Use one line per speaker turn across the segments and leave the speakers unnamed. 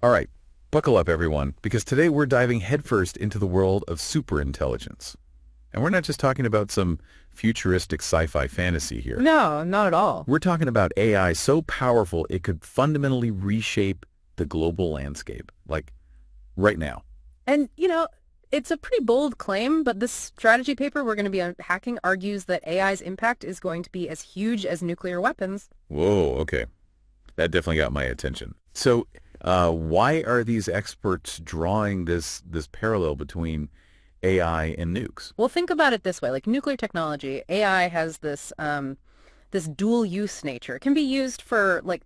All right, buckle up everyone, because today we're diving headfirst into the world of superintelligence. And we're not just talking about some futuristic sci-fi fantasy here.
No, not at all.
We're talking about AI so powerful it could fundamentally reshape the global landscape, like right now.
And, it's a pretty bold claim, but this strategy paper we're going to be unpacking argues that AI's impact is going to be as huge as nuclear weapons.
Whoa, okay. That definitely got my attention. So, why are these experts drawing this parallel between AI and nukes?
Well, think about it this way. Like nuclear technology, AI has this dual use nature. It can be used for like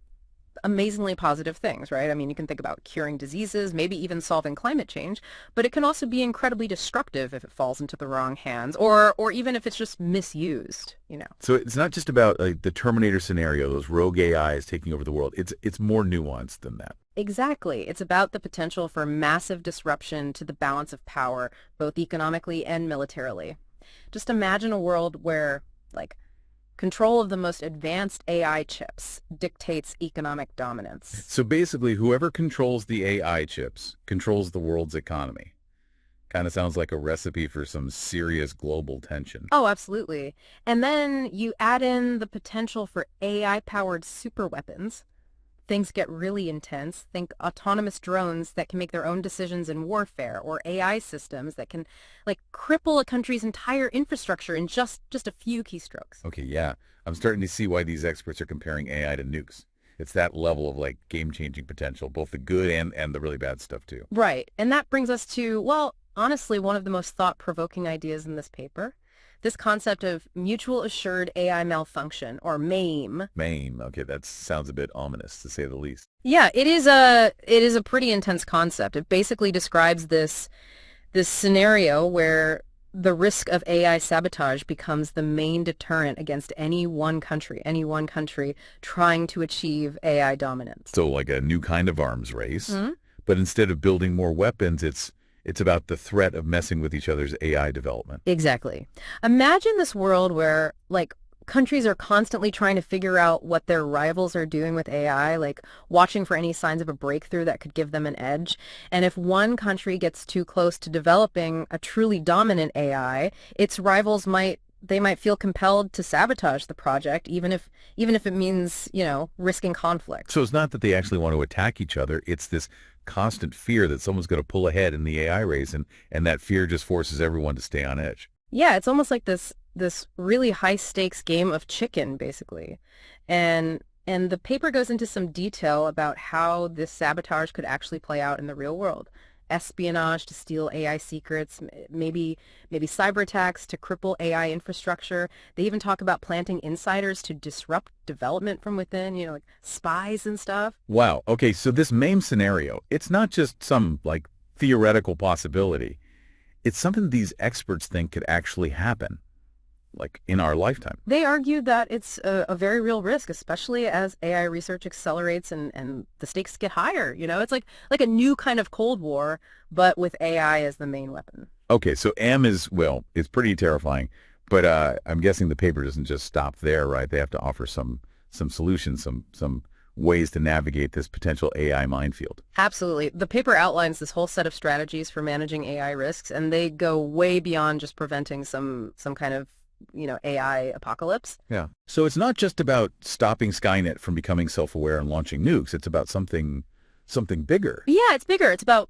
amazingly positive things, right? I mean, you can think about curing diseases, maybe even solving climate change, but it can also be incredibly destructive if it falls into the wrong hands or even if it's just misused.
So it's not just about like the Terminator scenario, those rogue AIs taking over the world. It's more nuanced than that.
Exactly. It's about the potential for massive disruption to the balance of power, both economically and militarily. Just imagine a world where, like, control of the most advanced AI chips dictates economic dominance.
So basically, whoever controls the AI chips controls the world's economy. Kind of sounds like a recipe for some serious global tension.
Oh, absolutely. And then you add in the potential for AI-powered superweapons. Things get really intense. Think autonomous drones that can make their own decisions in warfare, or AI systems that can, like, cripple a country's entire infrastructure in just a few keystrokes.
Okay, yeah. I'm starting to see why these experts are comparing AI to nukes. It's that level of like game-changing potential, both the good and the really bad stuff too.
Right. And that brings us to, well, honestly, one of the most thought-provoking ideas in this paper. This concept of mutual assured AI malfunction, or MAIM.
MAIM, okay, that sounds a bit ominous to say the least.
Yeah, it is a pretty intense concept. It basically describes this scenario where the risk of AI sabotage becomes the main deterrent against any one country trying to achieve AI dominance.
So like a new kind of arms race, but instead of building more weapons, it's about the threat of messing with each other's AI development.
Exactly. Imagine this world where, like, countries are constantly trying to figure out what their rivals are doing with AI, like watching for any signs of a breakthrough that could give them an edge. And if one country gets too close to developing a truly dominant AI, its rivals might feel compelled to sabotage the project, even if it means, risking conflict.
So it's not that they actually want to attack each other, it's this constant fear that someone's going to pull ahead in the AI race, and that fear just forces everyone to stay on edge.
Yeah, it's almost like this really high stakes game of chicken, basically. And the paper goes into some detail about how this sabotage could actually play out in the real world. Espionage to steal AI secrets, maybe cyber attacks to cripple AI infrastructure. They even talk about planting insiders to disrupt development from within, like spies and stuff.
Wow. Okay, so this MAME scenario, it's not just some like theoretical possibility. It's something these experts think could actually happen, like in our lifetime.
They argue that it's a very real risk, especially as AI research accelerates and the stakes get higher. It's like a new kind of Cold War, but with AI as the main weapon.
Okay, so M is, well, it's pretty terrifying, but I'm guessing the paper doesn't just stop there, right? They have to offer some solutions, some ways to navigate this potential AI minefield.
Absolutely. The paper outlines this whole set of strategies for managing AI risks, and they go way beyond just preventing some kind of AI apocalypse.
Yeah. So it's not just about stopping Skynet from becoming self-aware and launching nukes. It's about something bigger.
Yeah, it's bigger. It's about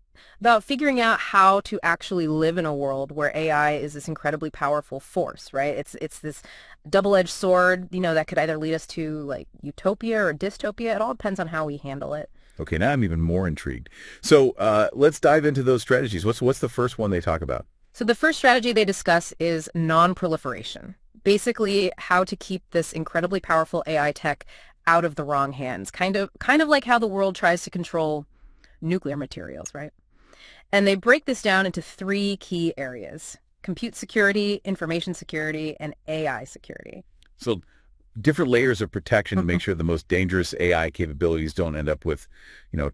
figuring out how to actually live in a world where AI is this incredibly powerful force, right? It's this double-edged sword, that could either lead us to like utopia or dystopia. It all depends on how we handle it.
Okay, now I'm even more intrigued. So let's dive into those strategies. What's the first one they talk about?
So the first strategy they discuss is nonproliferation. Basically, how to keep this incredibly powerful AI tech out of the wrong hands. Kind of like how the world tries to control nuclear materials, right? And they break this down into three key areas: compute security, information security, and AI security.
So different layers of protection to make sure the most dangerous AI capabilities don't end up with,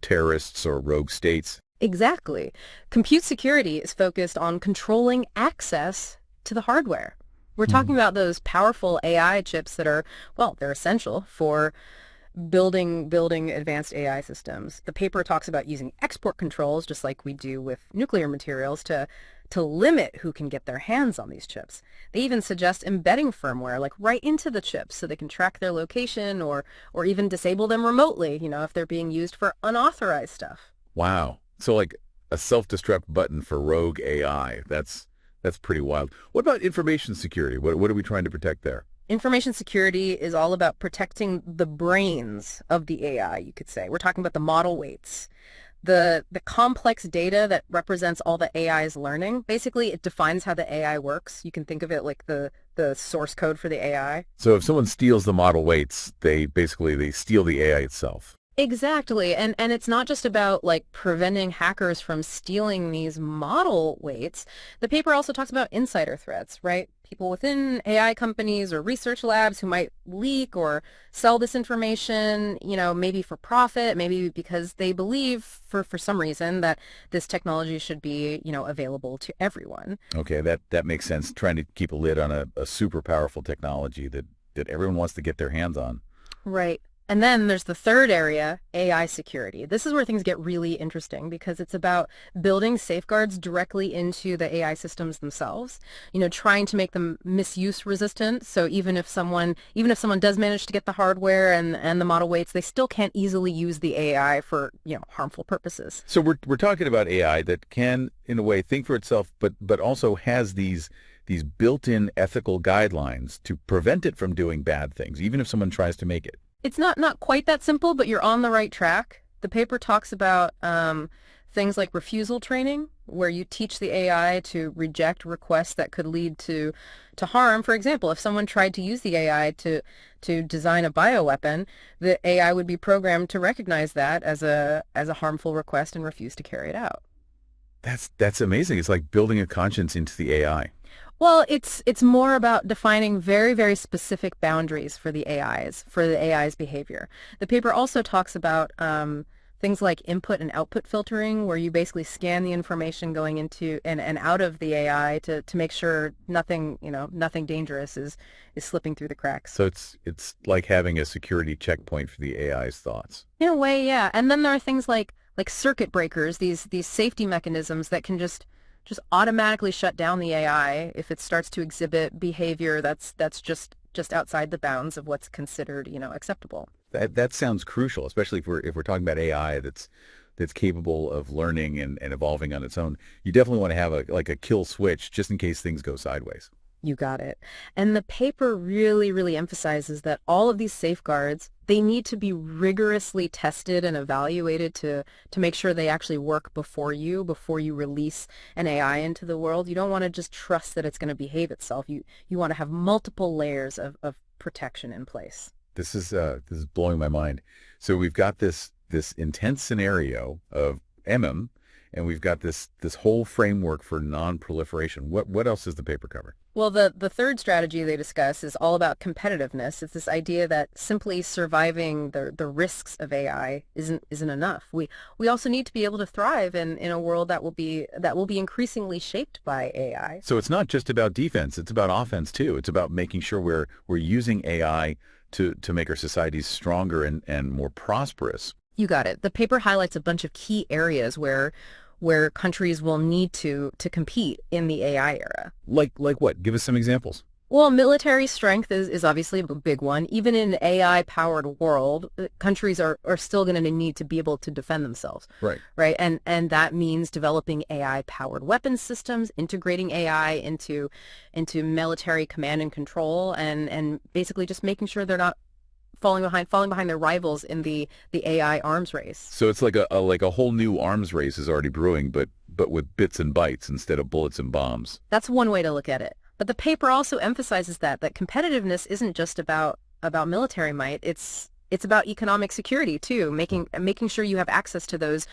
terrorists or rogue states.
Exactly. Compute security is focused on controlling access to the hardware. We're talking about those powerful AI chips that are, well, they're essential for building advanced AI systems. The paper talks about using export controls, just like we do with nuclear materials, to limit who can get their hands on these chips. They even suggest embedding firmware like right into the chips so they can track their location or even disable them remotely, if they're being used for unauthorized stuff.
Wow. So like a self-destruct button for rogue AI. That's pretty wild. What about information security? What are we trying to protect there?
Information security is all about protecting the brains of the AI, you could say. We're talking about the model weights. The complex data that represents all the AI's learning. Basically, it defines how the AI works. You can think of it like the source code for the AI.
So if someone steals the model weights, they steal the AI itself.
Exactly. And it's not just about like preventing hackers from stealing these model weights. The paper also talks about insider threats, right? People within AI companies or research labs who might leak or sell this information, maybe for profit, maybe because they believe for some reason that this technology should be, available to everyone.
Okay, that makes sense. Trying to keep a lid on a super powerful technology that everyone wants to get their hands on.
Right. And then there's the third area, AI security. This is where things get really interesting because it's about building safeguards directly into the AI systems themselves, trying to make them misuse resistant. So even if someone does manage to get the hardware and the model weights, they still can't easily use the AI for, harmful purposes.
So we're talking about AI that can, in a way, think for itself, but also has these built-in ethical guidelines to prevent it from doing bad things, even if someone tries to make it.
It's not quite that simple, but you're on the right track. The paper talks about things like refusal training, where you teach the AI to reject requests that could lead to harm. For example, if someone tried to use the AI to design a bioweapon, the AI would be programmed to recognize that as a harmful request and refuse to carry it out.
That's amazing. It's like building a conscience into the AI.
Well, it's more about defining very, very specific boundaries for the AI's behavior. The paper also talks about things like input and output filtering, where you basically scan the information going into and out of the AI to make sure nothing dangerous is slipping through the cracks.
So it's like having a security checkpoint for the AI's thoughts.
In a way, yeah. And then there are things like circuit breakers, these safety mechanisms that can just automatically shut down the AI if it starts to exhibit behavior that's just outside the bounds of what's considered, acceptable.
That sounds crucial, especially if we're talking about AI that's capable of learning and evolving on its own. You definitely want to have a kill switch just in case things go sideways.
You got it. And the paper really, really emphasizes that all of these safeguards, they need to be rigorously tested and evaluated to make sure they actually work before you release an AI into the world. You don't want to just trust that it's going to behave itself. You want to have multiple layers of protection in place.
This is blowing my mind. So we've got this intense scenario of MAIM, and we've got this whole framework for nonproliferation. What else does the paper cover?
Well, the third strategy they discuss is all about competitiveness. It's this idea that simply surviving the risks of AI isn't enough. We also need to be able to thrive in a world that will be increasingly shaped by AI.
So it's not just about defense, it's about offense too. It's about making sure we're using AI to make our societies stronger and more prosperous.
You got it. The paper highlights a bunch of key areas where countries will need to compete in the AI era.
Like what? Give us some examples.
Well, military strength is obviously a big one. Even in an AI-powered world, countries are still going to need to be able to defend themselves.
Right.
Right. And that means developing AI-powered weapons systems, integrating AI into military command and control, and basically just making sure they're not falling behind their rivals in the AI arms race.
So it's like a whole new arms race is already brewing, but with bits and bytes instead of bullets and bombs.
That's one way to look at it. But the paper also emphasizes that competitiveness isn't just about military might. It's about economic security too, making sure you have access to those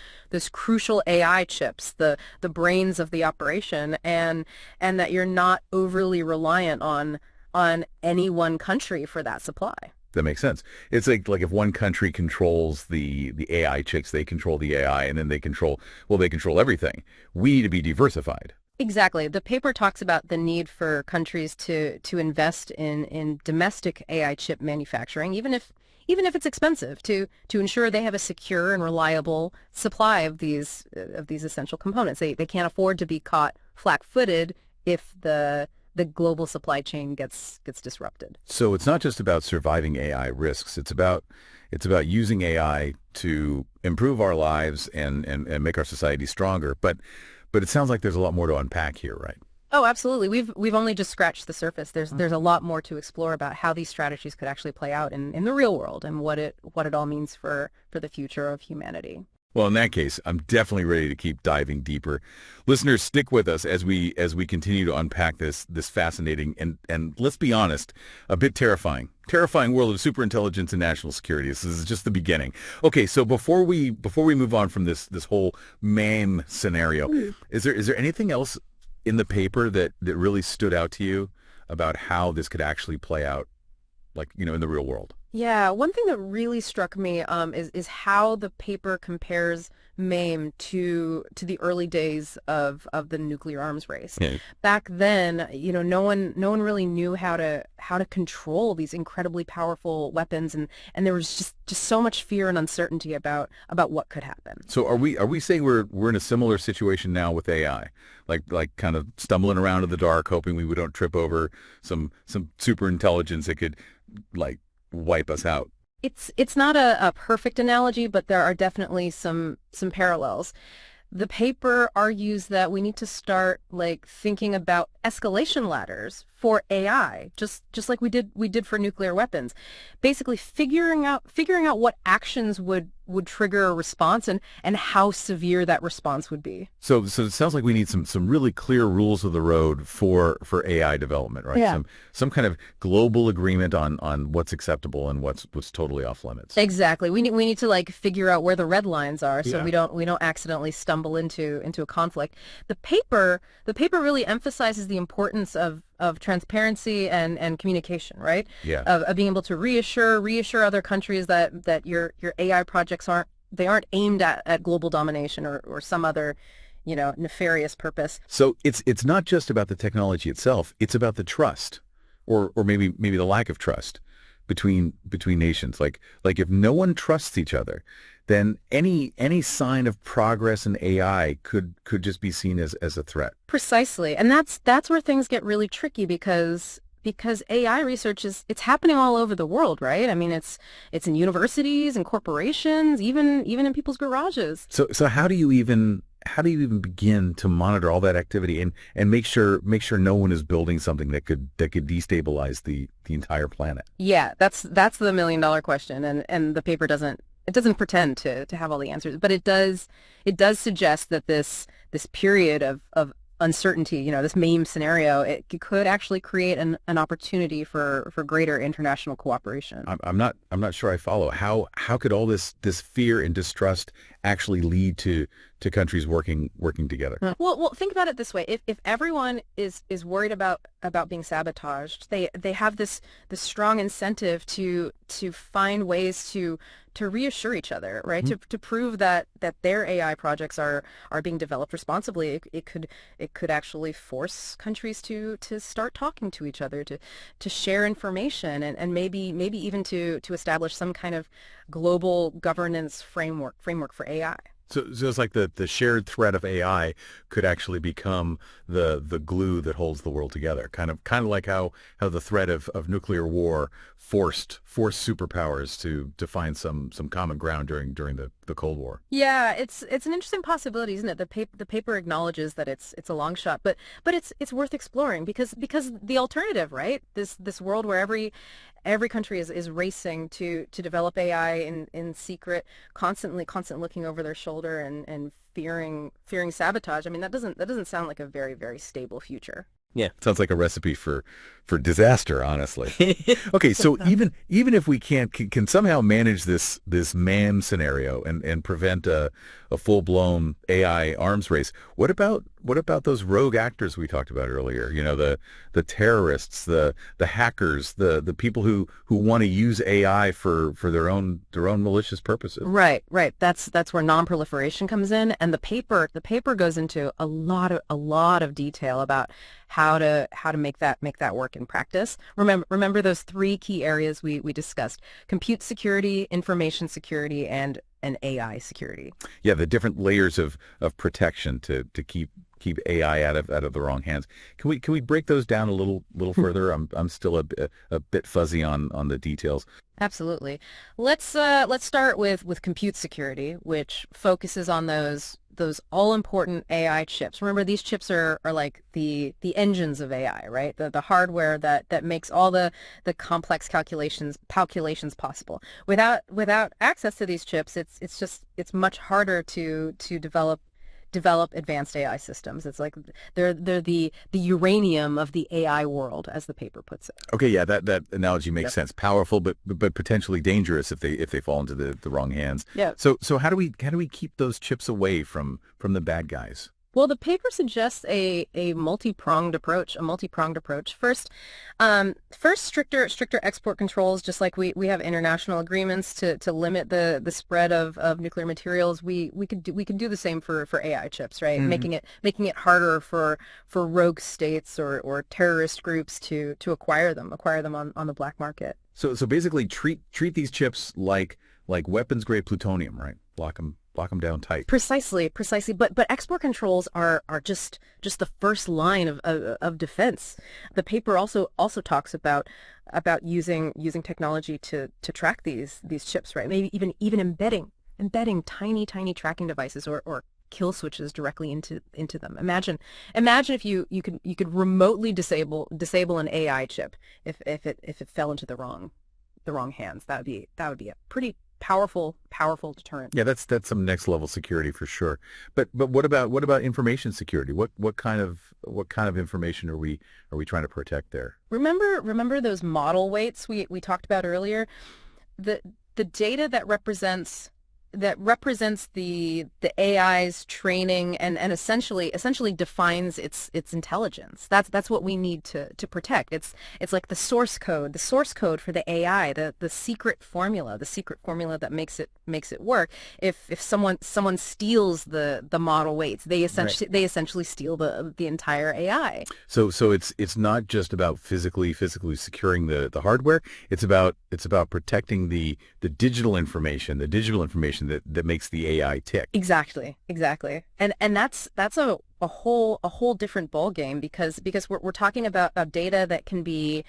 crucial AI chips, the brains of the operation, and that you're not overly reliant on any one country for that supply.
That makes sense. It's like if one country controls the AI chicks, they control the AI, and then they control everything. We need to be diversified.
Exactly. The paper talks about the need for countries to invest in domestic AI chip manufacturing, even even if it's expensive, to ensure they have a secure and reliable supply of these essential components. They can't afford to be caught flat-footed if the global supply chain gets disrupted.
So it's not just about surviving AI risks. It's about using AI to improve our lives and make our society stronger. But it sounds like there's a lot more to unpack here, right?
Oh, absolutely. We've only just scratched the surface. There's a lot more to explore about how these strategies could actually play out in the real world and what it all means for the future of humanity.
Well, in that case, I'm definitely ready to keep diving deeper. Listeners, stick with us as we continue to unpack this fascinating and let's be honest, a bit terrifying world of superintelligence and national security. This is just the beginning. Okay, so before we move on from this whole MAIM scenario, is there anything else in the paper that really stood out to you about how this could actually play out, like, in the real world?
Yeah, one thing that really struck me is how the paper compares MAIM to the early days of the nuclear arms race.
Yeah.
Back then, no one really knew how to control these incredibly powerful weapons, and there was just so much fear and uncertainty about what could happen.
So are we saying we're in a similar situation now with AI, like kind of stumbling around in the dark, hoping we don't trip over some super intelligence that could like wipe us out?
It's not a perfect analogy, but there are definitely some parallels. The paper argues that we need to start thinking about escalation ladders for AI, just like we did for nuclear weapons. Basically figuring out what actions would trigger a response and how severe that response would be.
So it sounds like we need some really clear rules of the road for AI development, right?
Yeah.
Some kind of global agreement on what's acceptable and what's totally off limits.
Exactly. We need to figure out where the red lines are so
Yeah.
we don't accidentally stumble into a conflict. The paper really emphasizes the importance of transparency and communication, right?
Yeah.
Of being able to reassure other countries that your AI projects aren't aimed at global domination or some other, nefarious purpose.
So it's not just about the technology itself, it's about the trust or maybe the lack of trust between nations. Like if no one trusts each other, then any sign of progress in AI could just be seen as a threat.
Precisely. And that's where things get really tricky because AI research it's happening all over the world, right? I mean, it's in universities and corporations, even in people's garages.
So how do you even begin to monitor all that activity and make sure no one is building something that could destabilize the entire planet?
Yeah, that's the million-dollar question, and the paper doesn't pretend to have all the answers, but it does suggest that this period of uncertainty, this MAIM scenario, it could actually create an opportunity for greater international cooperation.
I'm not sure I follow. How could all this fear and distrust actually lead to countries working together?
Well, think about it this way: if everyone is worried about being sabotaged, they have this strong incentive to find ways to reassure each other, right? To prove that their AI projects are being developed responsibly. It could actually force countries to start talking to each other, to share information, and maybe even to establish some kind of global governance framework for AI.
So it's like the shared threat of AI could actually become the glue that holds the world together. Kind of like how the threat of nuclear war forced superpowers to find some common ground during the Cold War.
Yeah, it's an interesting possibility, isn't it? The paper acknowledges that it's a long shot, but it's worth exploring because the alternative, right? This world where every country is racing to develop AI in secret, constantly looking over their shoulder and fearing sabotage. I mean, that doesn't sound like a very, very stable future.
Yeah, sounds like a recipe for disaster, honestly. Okay, so even if we can somehow manage this MAM scenario and prevent a full-blown AI arms race, what about what about those rogue actors we talked about earlier? You know, the terrorists, the hackers, the people who want to use AI for their own malicious purposes.
Right, right. That's where nonproliferation comes in, and the paper goes into a lot of detail about how to make that work in practice. Remember those three key areas we discussed: compute security, information security, and AI security.
Yeah, the different layers of protection to keep AI out of the wrong hands. Can we break those down a little further? I'm still a bit fuzzy on the details.
Absolutely. Let's start with compute security, which focuses on those all important AI chips. Remember, these chips are like the engines of AI, right? The hardware that makes all the complex calculations possible. Without access to these chips, it's much harder to develop advanced AI systems. It's like they're the uranium of the AI world, as the paper puts it.
Okay, yeah, that analogy makes
Yep.
sense. Powerful, but potentially dangerous if they fall into the wrong hands.
Yeah.
So how do we keep those chips away from the bad guys?
Well, the paper suggests a multi-pronged approach, First, stricter export controls, just like we have international agreements to limit the spread of nuclear materials. We could do the same for AI chips, right?
Hmm.
Making it harder for rogue states or terrorist groups to acquire them on the black market.
So basically, treat these chips like weapons grade plutonium, right? Lock them down tight.
Precisely, precisely. But export controls are just the first line of defense. The paper also talks about using technology to track these chips, right? Maybe even embedding tiny tracking devices or kill switches directly into them. Imagine if you could remotely disable an AI chip if it fell into the wrong hands. That would be a pretty powerful deterrent.
Yeah, that's some next level security for sure. But what about information security? What kind of information are we trying to protect there?
Remember those model weights we talked about earlier? The the data that represents the AI's training and essentially defines its intelligence. That's what we need to protect. It's like the source code for the AI, the secret formula that makes it work. If someone steals the model weights, they
Right.
essentially steal the entire AI.
So it's not just about physically securing the hardware. It's about protecting the digital information that makes the AI tick.
Exactly, exactly. And that's a whole different ball game because we're talking about data that can be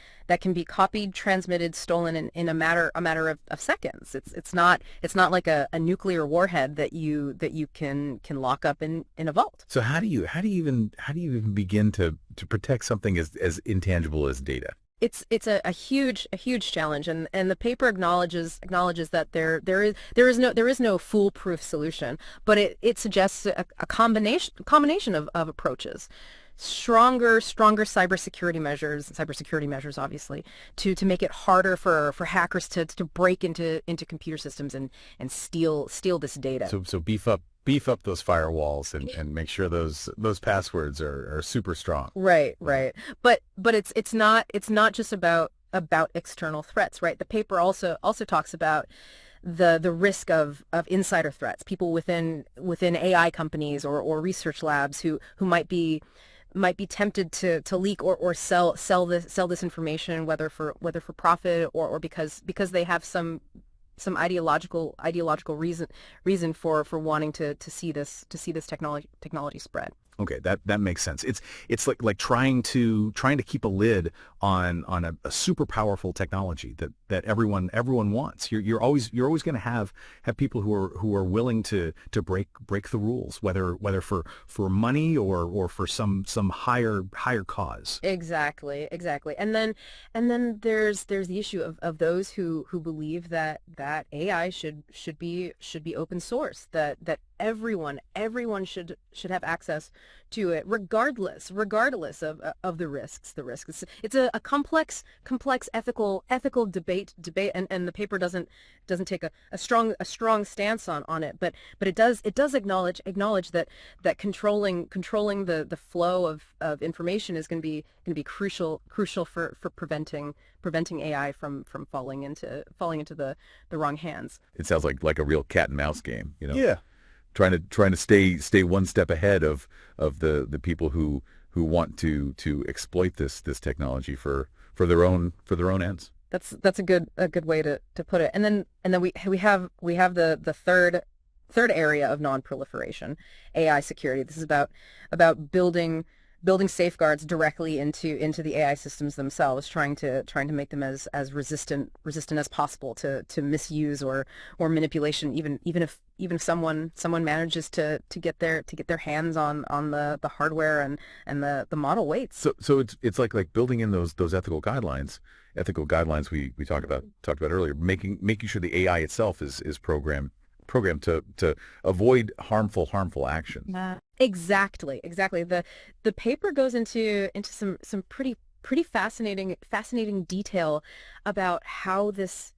copied, transmitted, stolen in a matter of seconds. It's not like a nuclear warhead that you can lock up in a vault.
So how do you even begin to protect something as intangible as data?
It's a huge challenge, and the paper acknowledges that there is no foolproof solution, but it suggests a combination of approaches. Cybersecurity measures obviously, to make it harder for hackers to break into computer systems and steal this data.
So beef up those firewalls and make sure those passwords are super strong.
Right, right. But it's not just about external threats, right? The paper also talks about the risk of insider threats, people within AI companies or research labs who might be tempted to leak or sell this information, whether for profit or because they have some ideological reason for wanting to see this technology spread.
Okay, that makes sense. It's like trying to keep a lid on a super powerful technology that everyone wants. You're always going to have people who are willing to break the rules, whether for money or for some higher cause.
Exactly, exactly. And then there's the issue of those who believe that AI should be open source, that everyone should have access to it, regardless of the risks. It's a complex ethical debate, and the paper doesn't take a strong stance on it, but it does acknowledge that controlling the flow of information is going to be crucial for preventing AI from falling into the wrong hands.
It sounds like a real cat and mouse game,
Yeah.
trying to stay one step ahead of the people who want to exploit this technology for their own ends.
That's a good way to put it. And then we have the third area of nonproliferation, AI security. This is about building safeguards directly into the AI systems themselves, trying to make them as resistant as possible to misuse or manipulation, even if someone manages to get their hands on the hardware and the model weights.
So it's like building in those ethical guidelines we talked about earlier, making sure the AI itself is programmed to avoid harmful actions.
Exactly. The paper goes into some pretty fascinating detail about how this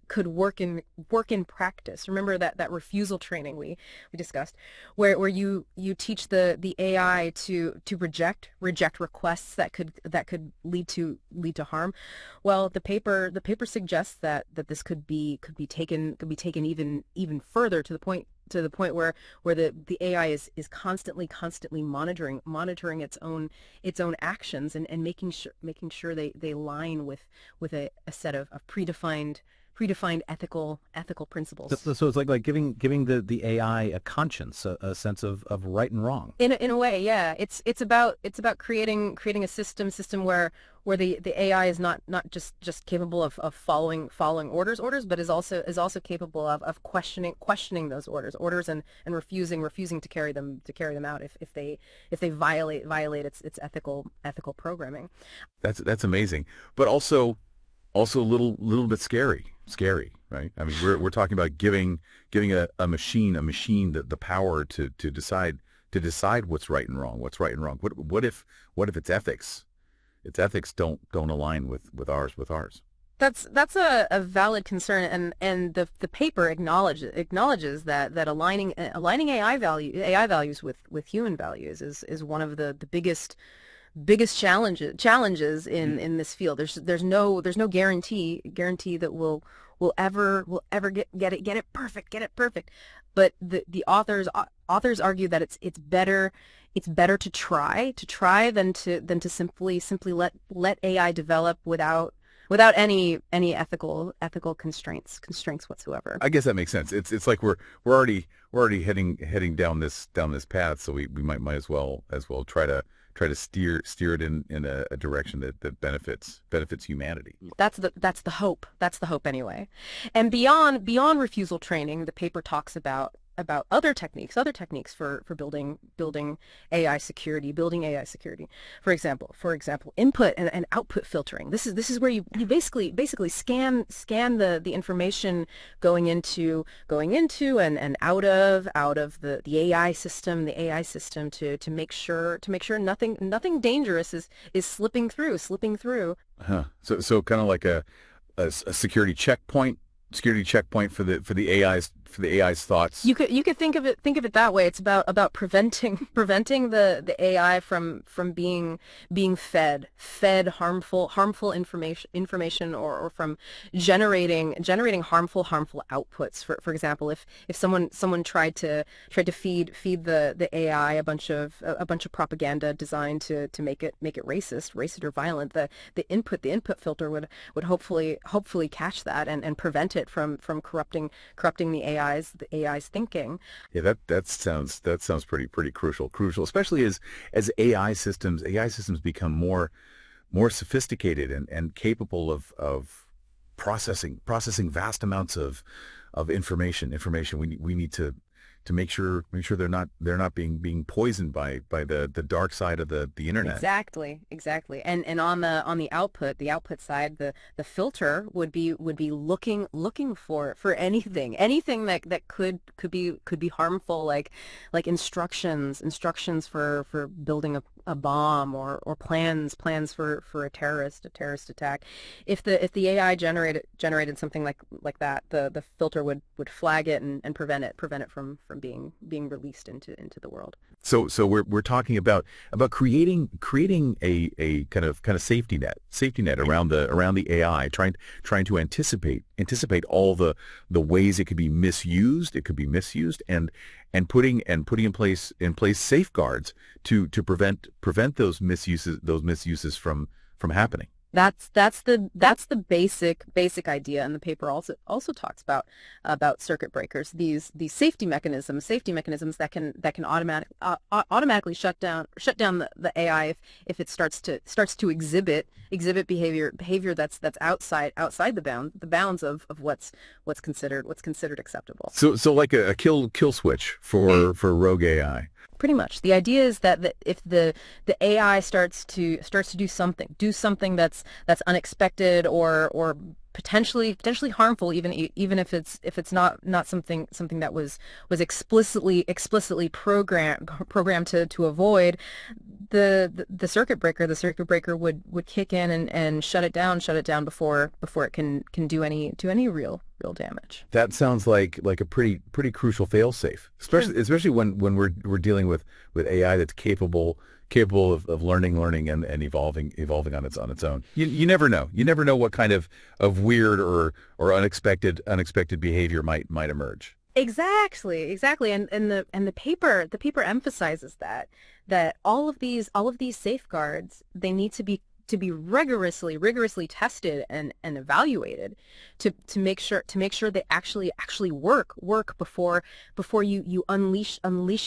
could work in practice. Remember that refusal training we discussed, where you teach the AI to reject requests that could lead to harm. Well, the paper suggests that this could be taken even further, to the point where the AI is constantly monitoring its own actions, and making sure they align with a set of predefined ethical principles.
So it's like giving the AI a conscience, a sense of right and wrong.
In a way, yeah. It's about creating a system where the AI is not just capable of following orders, but is also capable of questioning those orders, and refusing to carry them out if they violate its ethical programming.
That's amazing, but also a little bit scary, right? I mean, we're talking about giving a machine the power to decide what's right and wrong. What if its ethics don't align with ours?
That's a valid concern, and the paper acknowledges that aligning AI values with human values is one of the biggest challenges in this field. There's no guarantee that we'll ever get it perfect. But the authors argue that it's better to try than to simply let AI develop without any ethical constraints whatsoever.
I guess that makes sense. It's like we're already heading down this path, so we might as well try to steer it in a direction that benefits humanity.
That's the hope. That's the hope anyway. And beyond refusal training, the paper talks about other techniques for building AI security. For example, input and output filtering. This is where you basically scan the information going into and out of the AI system, to make sure nothing dangerous is slipping through.
Huh. So kind of like a security checkpoint for the AI's thoughts.
You could think of it that way. It's about preventing the AI from being fed harmful information, or from generating harmful outputs. For example, if someone tried to feed the AI a bunch of propaganda designed to make it racist or violent, the input filter would hopefully catch that and prevent it from corrupting the AI's thinking.
Yeah, that sounds pretty crucial, especially as AI systems become more sophisticated and capable of processing vast amounts of information. We need to to make sure they're not being poisoned by the dark side of the internet.
Exactly, exactly. And on the output side, the filter would be looking for anything that could be harmful, like instructions for building a bomb, or plans for a terrorist attack. If the AI generated something like that, the filter would flag it and prevent it from being released into the world.
So we're talking about creating a kind of safety net around the AI, trying to anticipate all the ways it could be misused. It could be misused, and putting in place safeguards to prevent those misuses from happening.
That's the basic idea, and the paper also talks about circuit breakers, these safety mechanisms that can automatically shut down the AI if it starts to exhibit behavior that's outside the bounds of what's considered acceptable.
So like a kill switch for rogue AI.
Pretty much. The idea is that if the AI starts to do something that's unexpected, or potentially harmful, even if it's not something that was explicitly programmed to avoid, the circuit breaker would kick in and shut it down before it can do any real damage.
That sounds like a pretty crucial fail-safe, especially when we're dealing with AI that's capable of learning and evolving on its own. You never know. You never know what kind of weird or unexpected behavior might emerge.
Exactly. And the paper emphasizes that all of these safeguards, they need to be rigorously tested and evaluated to make sure they actually work before you unleash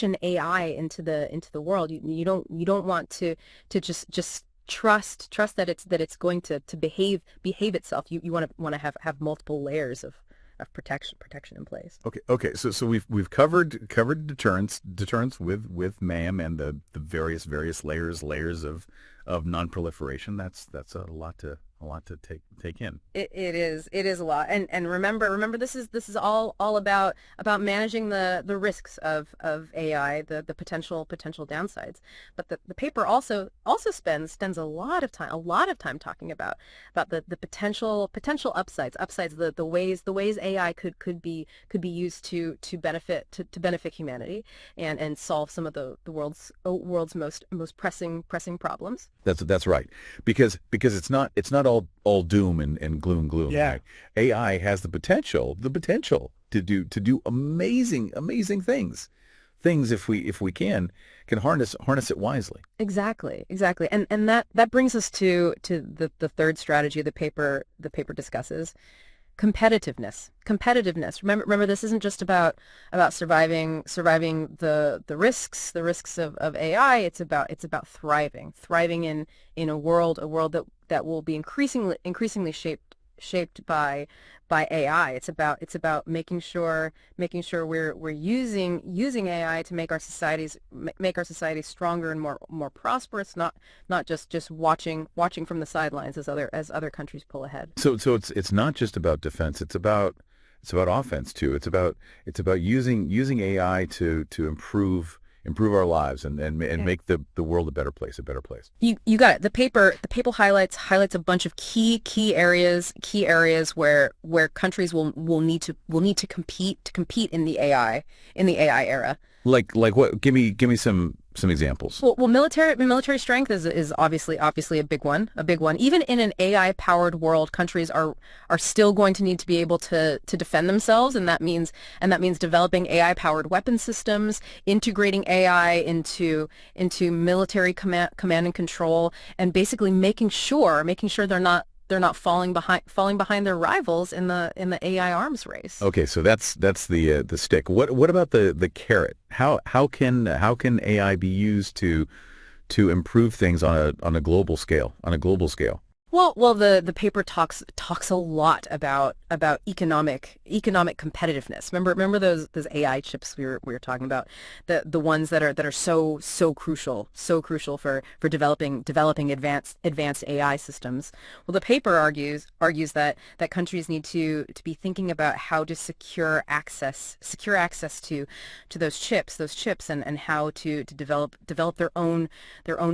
an AI into the world. You don't want to just trust that it's going to behave itself. You want to have multiple layers of protection in place.
Okay. So we've covered deterrence with MAIM and the various layers of nonproliferation. That's a lot to take in.
It is a lot. And remember this is all about managing the risks of AI, the potential downsides. But the paper also spends a lot of time talking about the potential upsides, the ways AI could be used to benefit humanity and solve some of the world's most pressing problems.
That's right. Because it's not all doom and gloom.
Yeah.
Right? AI has the potential to do amazing things if we can harness it wisely.
Exactly. And that brings us to the third strategy the paper discusses: competitiveness. Remember, this isn't just about surviving the risks of AI. It's about thriving in a world that will be increasingly shaped by AI. It's about making sure we're using AI to make our societies stronger and more prosperous, not just watching from the sidelines as other countries pull ahead.
So it's not just about defense. It's about offense too. It's about using AI to improve our lives and make the world a better place.
You got it. The paper highlights a bunch of key areas where countries will need to compete in the AI era.
Like what? Give me some examples.
Well, military strength is obviously a big one. Even in an AI-powered world, countries are still going to need to be able to defend themselves, and that means developing AI-powered weapon systems, integrating AI into military command and control, and basically making sure they're not falling behind their rivals in the AI arms race.
Okay, so that's the stick. What about the carrot? How can AI be used to improve things on a global scale?
Well, the paper talks a lot about economic competitiveness. Remember those AI chips we were talking about, the ones that are so crucial for developing advanced AI systems. Well, the paper argues that countries need to be thinking about how to secure access to those chips and how to develop their own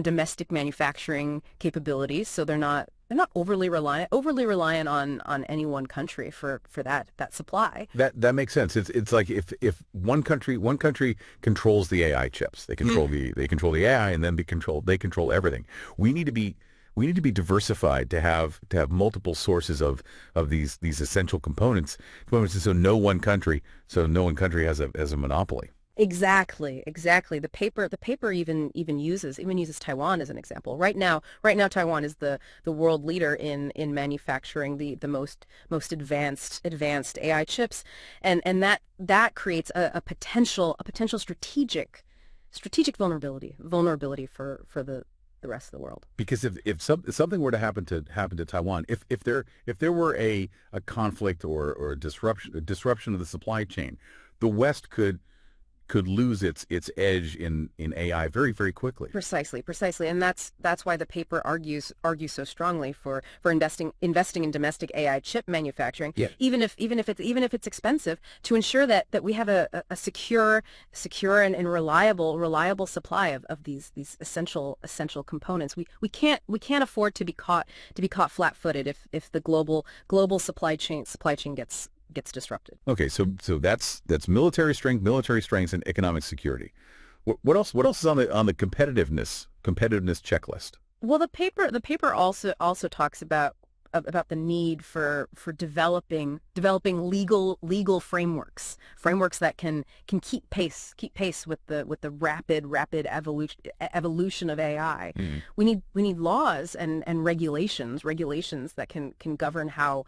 domestic manufacturing capabilities, so they're not overly reliant on any one country for that supply.
That makes sense. It's like if one country controls the AI chips, they control the AI, and then they control everything. We need to be we need to be diversified to have multiple sources of these essential components, so no one country has a monopoly.
Exactly. The paper even uses Taiwan as an example. Right now Taiwan is the world leader in manufacturing the most advanced AI chips, and that creates a potential strategic vulnerability for the rest of the world.
Because if something were to happen to Taiwan, if there were a conflict or a disruption of the supply chain, the West could lose its edge in AI very, very quickly.
Precisely, and that's why the paper argues so strongly for investing in domestic AI chip manufacturing,
Yeah.
even if it's expensive, to ensure that we have a secure and reliable supply of these essential components. We can't afford to be caught flat-footed if the global supply chain gets disrupted.
Okay, so that's military strengths, and economic security. What else is on the competitiveness checklist?
Well, the paper also talks about the need for developing legal frameworks that can keep pace with the rapid evolution of AI.
Mhm.
We need laws and regulations that can govern how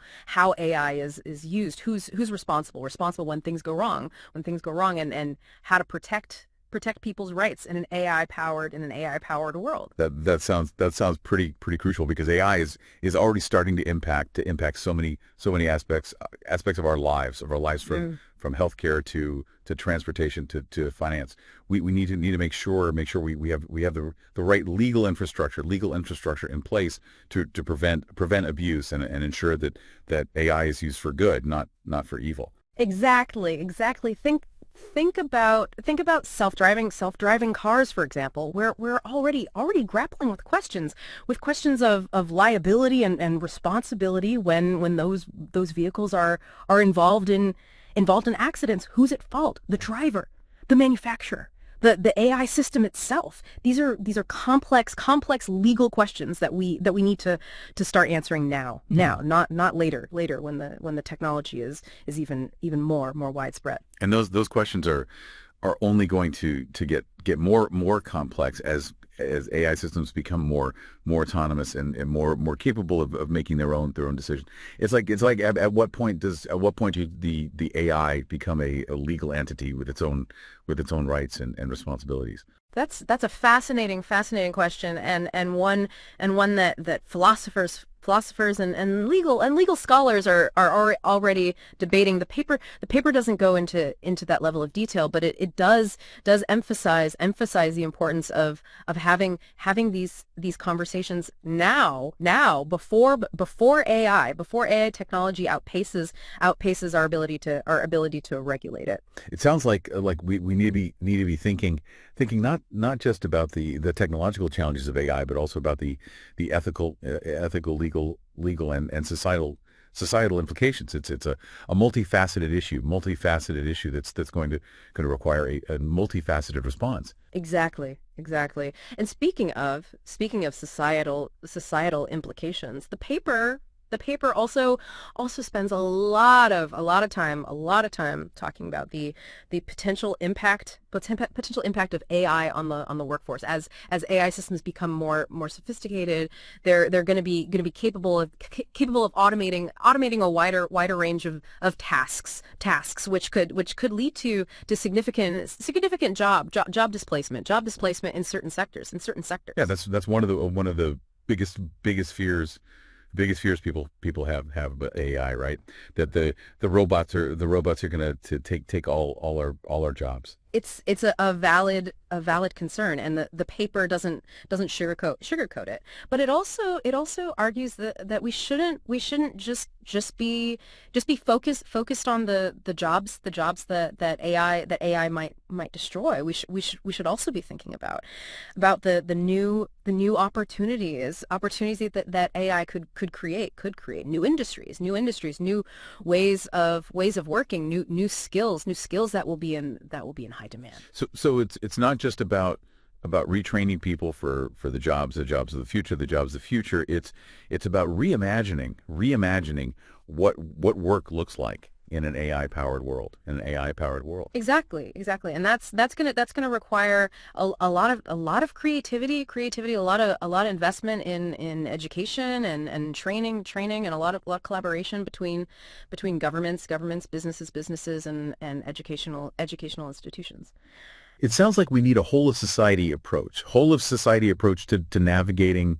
AI is used, who's responsible when things go wrong, and how to protect people's rights in an AI powered world.
That sounds pretty crucial, because AI is already starting to impact so many aspects of our lives, from healthcare to transportation to finance. We need to make sure we have the right legal infrastructure in place to prevent abuse, and ensure that AI is used for good, not for evil.
Exactly. Think about self-driving cars, for example, where we're already grappling with questions of liability and responsibility when those vehicles are involved in accidents. Who's at fault? The driver, the manufacturer, the AI system itself. These are complex legal questions that we need to start answering now, not later when the technology is even more widespread.
And those questions are only going to get more complex as AI systems become more autonomous and more capable of making their own decisions. It's like at what point do the AI become a legal entity with its own rights and responsibilities?
That's a fascinating question, and one that philosophers and legal scholars are already debating. The paper doesn't go into that level of detail, but it does emphasize the importance of having these conversations now before AI technology outpaces our ability to regulate it.
It sounds like we need to be thinking not just about the technological challenges of AI, but also about the ethical, legal, and societal implications. It's a multifaceted issue that's going to require a multifaceted response.
Exactly. And speaking of societal implications, the paper also spends a lot of time talking about the potential impact of AI on the workforce. As AI systems become more sophisticated, they're going to be capable of automating a wider range of tasks, which could lead to significant job displacement in certain sectors.
Yeah, that's one of the biggest fears biggest fears people have about AI, right? That the robots are going to take all our jobs.
It's a valid concern, and the paper doesn't sugarcoat it. But it also argues that we shouldn't just be focused on the jobs that AI might destroy. We should also be thinking about the new opportunities that AI could create new industries, new ways of working, new skills that will be in high demand.
So it's not just about retraining people for the jobs of the future, it's about reimagining what work looks like in an AI powered world,
Exactly. And that's gonna require a lot of creativity, a lot of investment in education and training, and a lot of collaboration between governments, businesses, and educational institutions.
It sounds like we need a whole of society approach to navigating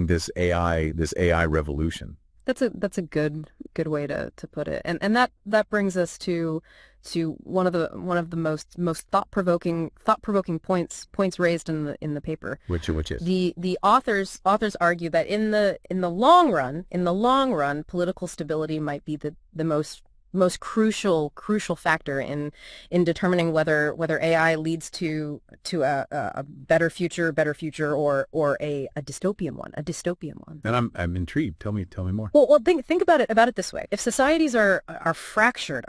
this AI revolution.
That's a good way to put it. And that brings us to one of the most thought-provoking points raised in the paper.
Which is
The authors argue that in the long run, political stability might be the most crucial factor in determining whether AI leads to a better future, or a dystopian one.
And I'm intrigued. Tell me more.
Well, think about it this way. If societies are fractured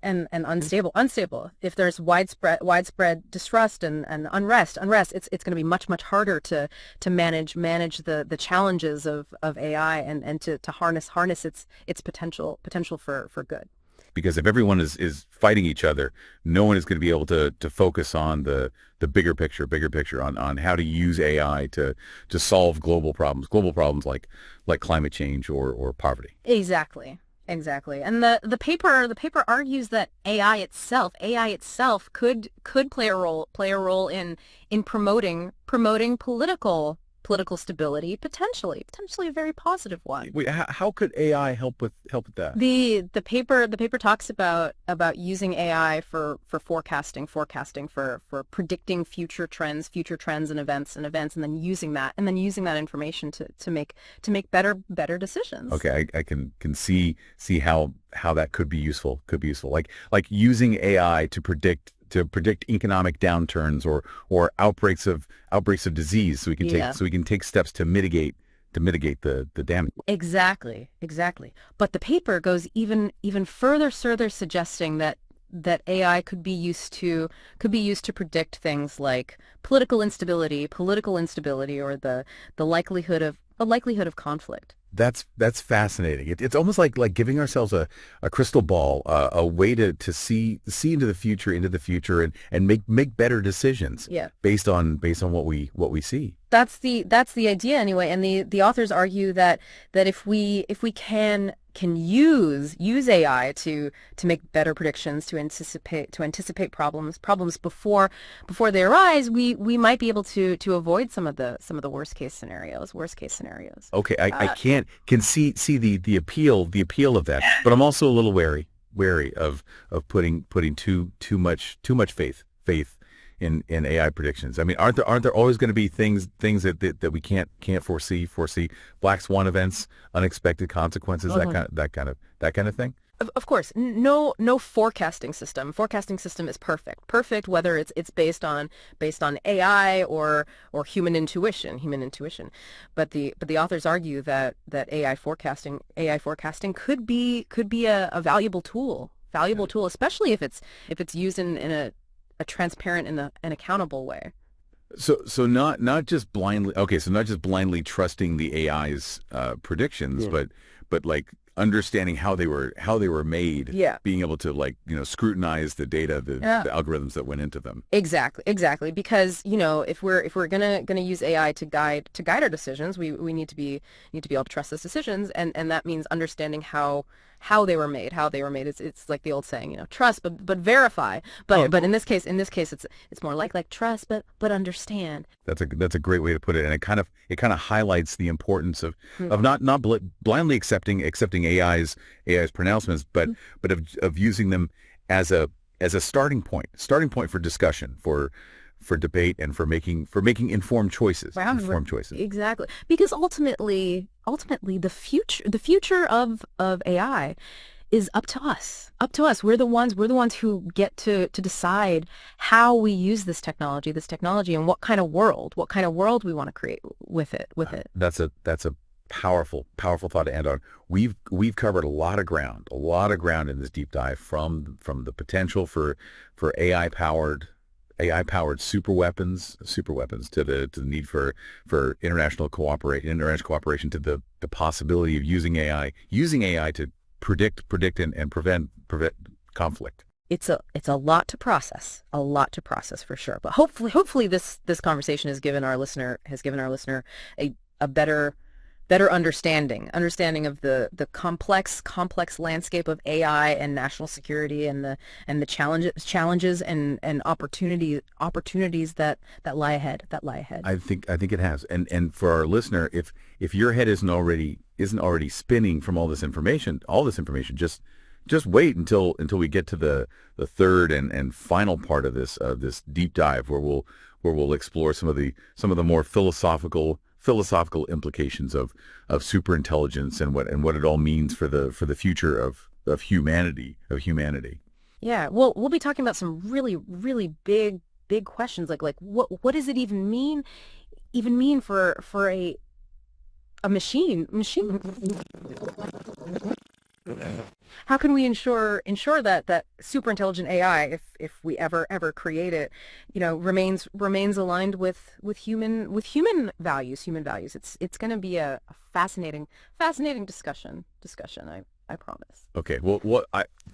and unstable, if there's widespread distrust and unrest, it's going to be much harder to manage the challenges of AI and to harness its potential for good.
Because if everyone is fighting each other, no one is going to be able to focus on the bigger picture on how to use AI to solve global problems like climate change or poverty.
Exactly. And the paper argues that AI itself could play a role in promoting political stability, potentially a very positive one.
Wait, how could AI help with that?
The paper talks about using AI for forecasting, for predicting future trends and events, and then using that information to make better decisions.
Okay, I can see how that could be useful. Like using AI to predict economic downturns or outbreaks of disease, so we can take steps to mitigate the damage.
Exactly. But the paper goes even further suggesting that AI could be used to predict things like political instability, or the likelihood of conflict.
That's fascinating. It's almost like giving ourselves a crystal ball, a way to see into the future and make better decisions.
Yeah.
Based on what we see.
That's the idea anyway. And the authors argue that if we can use AI to make better predictions, to anticipate problems before they arise, we might be able to avoid some of the worst case scenarios.
Okay, I can see the appeal of that, but I'm also a little wary of putting too much faith in AI predictions. I mean, aren't there always going to be things that we can't foresee, black swan events, unexpected consequences, that kind of thing?
Of course, no forecasting system is perfect, whether it's based on AI or human intuition. But the authors argue that AI forecasting could be a valuable tool, especially if it's used in a transparent and an accountable way.
So not just blindly trusting the AI's predictions, but like understanding how they were made.
Yeah.
Being able to scrutinize the data, the algorithms that went into them.
Exactly. Because if we're gonna use AI to guide our decisions, we need to be able to trust those decisions, and that means understanding how how they were made, how they were made. It's like the old saying, trust but verify.
Oh,
But in this case, it's more like trust but understand.
that's a great way to put it, and it kind of highlights the importance of
Hmm.
blindly accepting AI's pronouncements, but
Hmm.
of using them as a starting point for discussion, for debate, and for making informed choices,
Wow, exactly. Because ultimately, the future of AI is up to us. Up to us. We're the ones who get to decide how we use this technology, and what kind of world we want to create with it.
That's a powerful thought to end on. We've covered a lot of ground in this deep dive, from the potential for AI powered super weapons to the need for international cooperation, to the possibility of using AI to predict and prevent conflict.
It's a lot to process, for sure. But hopefully this conversation has given our listener a better understanding of the complex landscape of AI and national security, and the challenges and opportunities that lie ahead.
I think it has. And for our listener, if your head isn't already spinning from all this information, just wait until we get to the third and final part of this deep dive, where we'll explore some of the more philosophical implications of superintelligence, and what it all means for the future of humanity.
Yeah, we'll be talking about some really, really big questions, like what does it even mean for a machine. How can we ensure that super intelligent AI, if we ever create it, remains aligned with human values. It's going to be a fascinating discussion. I promise.
Okay. Well,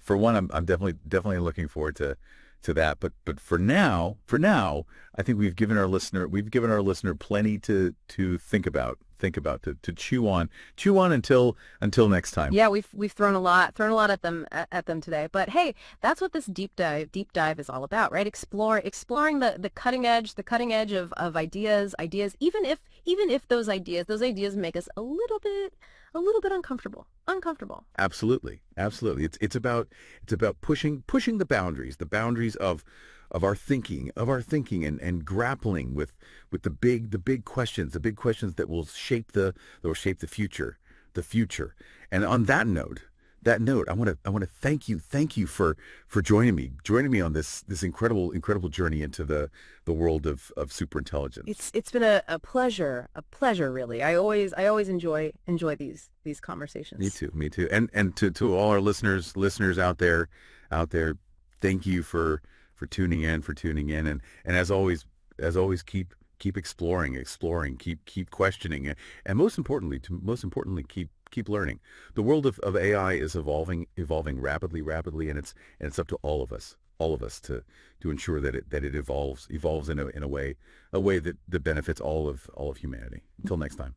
for one, I'm definitely looking forward to that. But for now, I think we've given our listener plenty to think about, to chew on until next time.
Yeah, we've thrown a lot at them today. But hey, that's what this deep dive is all about, right? Exploring the cutting edge of ideas, even if those ideas make us a little bit uncomfortable.
Absolutely. It's about pushing the boundaries of our thinking, and grappling with the big questions that will shape the future. And on that note, I want to thank you for joining me on this incredible journey into the world of superintelligence.
It's been a pleasure, really. I always enjoy these
Me
conversations.
too, me too. And to all our listeners out there, thank you for tuning in, and as always, keep exploring, keep questioning, and most importantly, keep learning. The world of AI is evolving rapidly, and it's up to all of us to ensure that it evolves in a way that benefits all of humanity. Until next time.